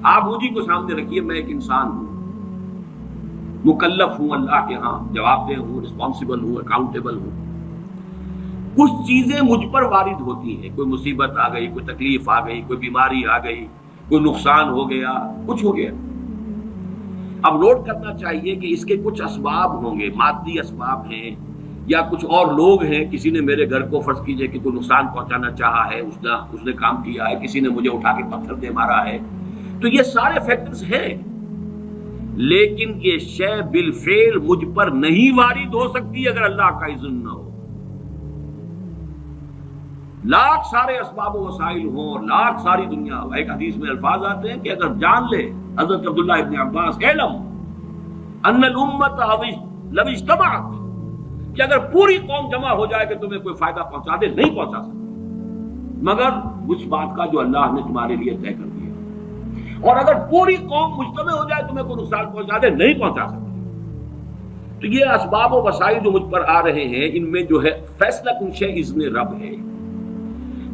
آپ مجھے کو سامنے رکھیے، میں ایک انسان ہوں، مکلف ہوں اللہ کے ہاں، جواب دہ ہوں، رسپانسبل ہوں، اکاؤنٹیبل ہوں۔ کچھ چیزیں مجھ پر وارد ہوتی ہیں، کوئی مصیبت آ گئی، کوئی تکلیف آ گئی، کوئی بیماری آ گئی، کوئی نقصان ہو گیا، کچھ ہو گیا۔ اب نوٹ کرنا چاہیے کہ اس کے کچھ اسباب ہوں گے، مادی اسباب ہیں یا کچھ اور لوگ ہیں، کسی نے میرے گھر کو فرض کیجئے کہ کوئی نقصان پہنچانا چاہا ہے، اس نے کام کیا ہے، کسی نے مجھے اٹھا کے پتھر دے مارا ہے، تو یہ سارے فیکٹرز ہیں، لیکن یہ شے بالفعل مجھ پر نہیں وارد ہو سکتی اگر اللہ کا اذن نہ ہو۔ لاکھ سارے اسباب و وسائل ہوں اور لاکھ ساری دنیا ہو، ایک حدیث میں الفاظ آتے ہیں کہ اگر جان لے حضرت عبداللہ ابن عباس، اعلم ان الامت لو اجتمعت، کہ اگر پوری قوم جمع ہو جائے کہ تمہیں کوئی فائدہ پہنچا دے، نہیں پہنچا سکتی مگر اس بات کا جو اللہ نے تمہارے لیے طے کر دیا، اور اگر پوری قوم مجتمع ہو جائے تمہیں کوئی نقصان پہنچا دے، نہیں پہنچا سکتی۔ تو یہ اسباب و وسائل جو مجھ پر آ رہے ہیں، ان میں جو ہے فیصلہ کن شے اذن رب ہے۔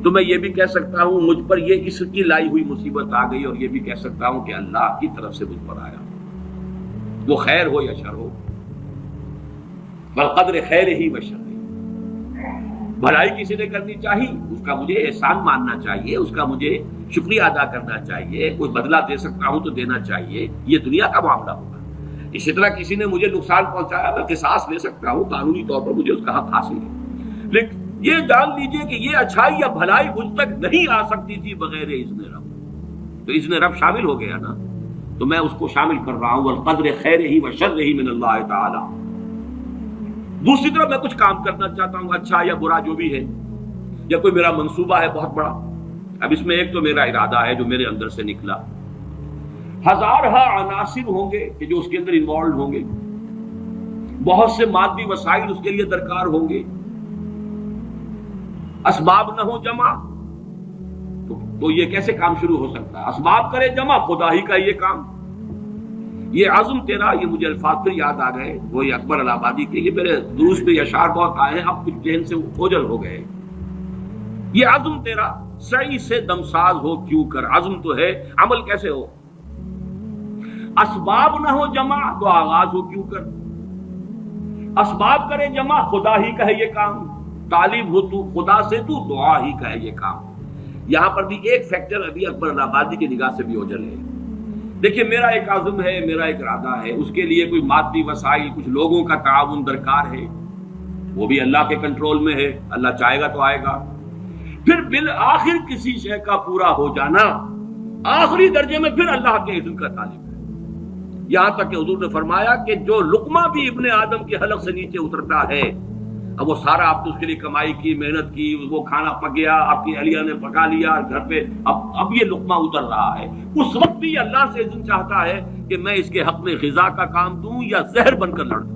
تو میں یہ بھی کہہ سکتا ہوں مجھ پر یہ اس کی لائی ہوئی مصیبت آ گئی، اور یہ بھی کہہ سکتا ہوں کہ اللہ کی طرف سے مجھ پر آیا، وہ خیر ہو یا شر ہو، بالقدر خیر ہی و شر۔ بھلائی کسی نے کرنی چاہیے، اس کا مجھے احسان ماننا چاہیے، اس کا مجھے شکریہ ادا کرنا چاہیے، کوئی بدلہ دے سکتا ہوں تو دینا چاہیے، یہ دنیا کا معاملہ ہوگا۔ اسی طرح کسی نے مجھے نقصان پہنچایا، میں قصاص لے سکتا ہوں، قانونی طور پر مجھے اس کا حق حاصل ہے، لیکن یہ جان لیجئے کہ یہ اچھائی یا بھلائی مجھ تک نہیں آ سکتی تھی بغیر اذن رب۔ تو اذن رب شامل ہو گیا نا، تو میں اس کو شامل کر رہا ہوں، والقدر خیرہ و شرہ من اللہ تعالی۔ دوسری طرف میں کچھ کام کرنا چاہتا ہوں، اچھا یا برا جو بھی ہے، یا کوئی میرا منصوبہ ہے بہت بڑا، اب اس میں ایک تو میرا ارادہ ہے جو میرے اندر سے نکلا، ہزارہ عناصر ہوں گے کہ جو اس کے اندر انوالوڈ ہوں گے، بہت سے مادی وسائل اس کے لیے درکار ہوں گے، اسباب نہ ہو جمع تو یہ کیسے کام شروع ہو سکتا ہے؟ اسباب کرے جمع، خدا ہی کا یہ کام۔ یہ عزم تیرا، یہ مجھے الفاظ پھر یاد آ گئے، وہ یہ اکبر الہ آبادی کے، یہ میرے دروس میں اشعار بہت آئے ہیں، اب کچھ ذہن سے اوجل ہو گئے۔ یہ عزم تیرا سعی سے دمساز ہو کیوں کر، عزم تو ہے، عمل کیسے ہو؟ اسباب نہ ہو جمع تو آغاز ہو کیوں کر، اسباب کرے جمع، خدا ہی کا ہے یہ کام، طالب ہو تو خدا سے، تو دعا ہی کا ہے یہ کام۔ یہاں پر بھی ایک فیکٹر ابھی اکبر الہ آبادی کی نگاہ سے بھی اوجل ہے۔ دیکھیے میرا ایک عزم ہے، میرا ایک ارادہ ہے، اس کے لیے کوئی مادی وسائل، کچھ لوگوں کا تعاون درکار ہے، وہ بھی اللہ کے کنٹرول میں ہے، اللہ چاہے گا تو آئے گا۔ پھر بالآخر کسی شے کا پورا ہو جانا آخری درجے میں پھر اللہ کے اذن کا طالب ہے، یہاں تک کہ حضور نے فرمایا کہ جو لقمہ بھی ابن آدم کے حلق سے نیچے اترتا ہے، اب وہ سارا آپ نے اس کے لیے کمائی کی، محنت کی، وہ کھانا پک گیا، آپ کی اہلیہ نے پکا لیا گھر پہ، اب یہ لقمہ اتر رہا ہے، اس وقت بھی اللہ سے اذن چاہتا ہے کہ میں اس کے حق میں غذا کا کام دوں یا زہر بن کر لڑ دوں۔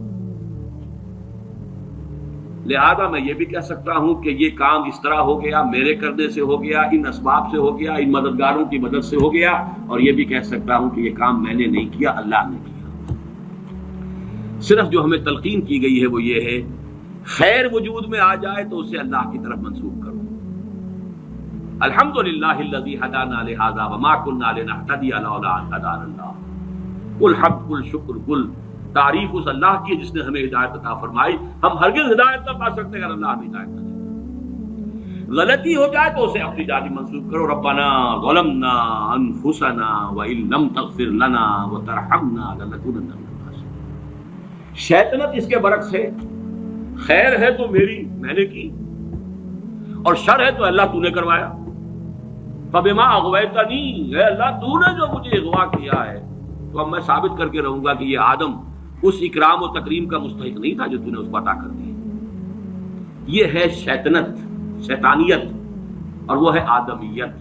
لہذا میں یہ بھی کہہ سکتا ہوں کہ یہ کام اس طرح ہو گیا، میرے کرنے سے ہو گیا، ان اسباب سے ہو گیا، ان مددگاروں کی مدد سے ہو گیا، اور یہ بھی کہہ سکتا ہوں کہ یہ کام میں نے نہیں کیا، اللہ نے کیا۔ صرف جو ہمیں تلقین کی گئی ہے وہ یہ ہے، خیر وجود میں آ جائے تو اسے اللہ کی طرف منسوب کرو۔ الحمدللہ الذی ہدانا لہذا وما کنا لنہتدی لولا ان ہدانا اللہ، قل حمد، قل شکر، قل تعریف اس اللہ کی جس نے ہمیں ہدایت عطا فرمائی، ہم ہرگز ہدایت نہ پا سکتے اگر اللہ ہمیں ہدایت نہ دے۔ غلطی ہو جائے تو اسے اپنی جانب منسوب کرو، ربنا ظلمنا انفسنا وان لم تغفر لنا وترحمنا لنکونن من الخاسرین۔ شیطنت اس کے برعکس ہے، خیر ہے تو میری، میں نے کی، اور شر ہے تو اللہ تو نے کروایا۔ فبما اغویتنی، اے اللہ تو نے جو مجھے اغوا کیا ہے، تو اب میں ثابت کر کے رہوں گا کہ یہ آدم اس اکرام و تکریم کا مستحق نہیں تھا جو تو نے اس کو عطا کر دی۔ یہ ہے شیطنت، شیطانیت، اور وہ ہے آدمیت۔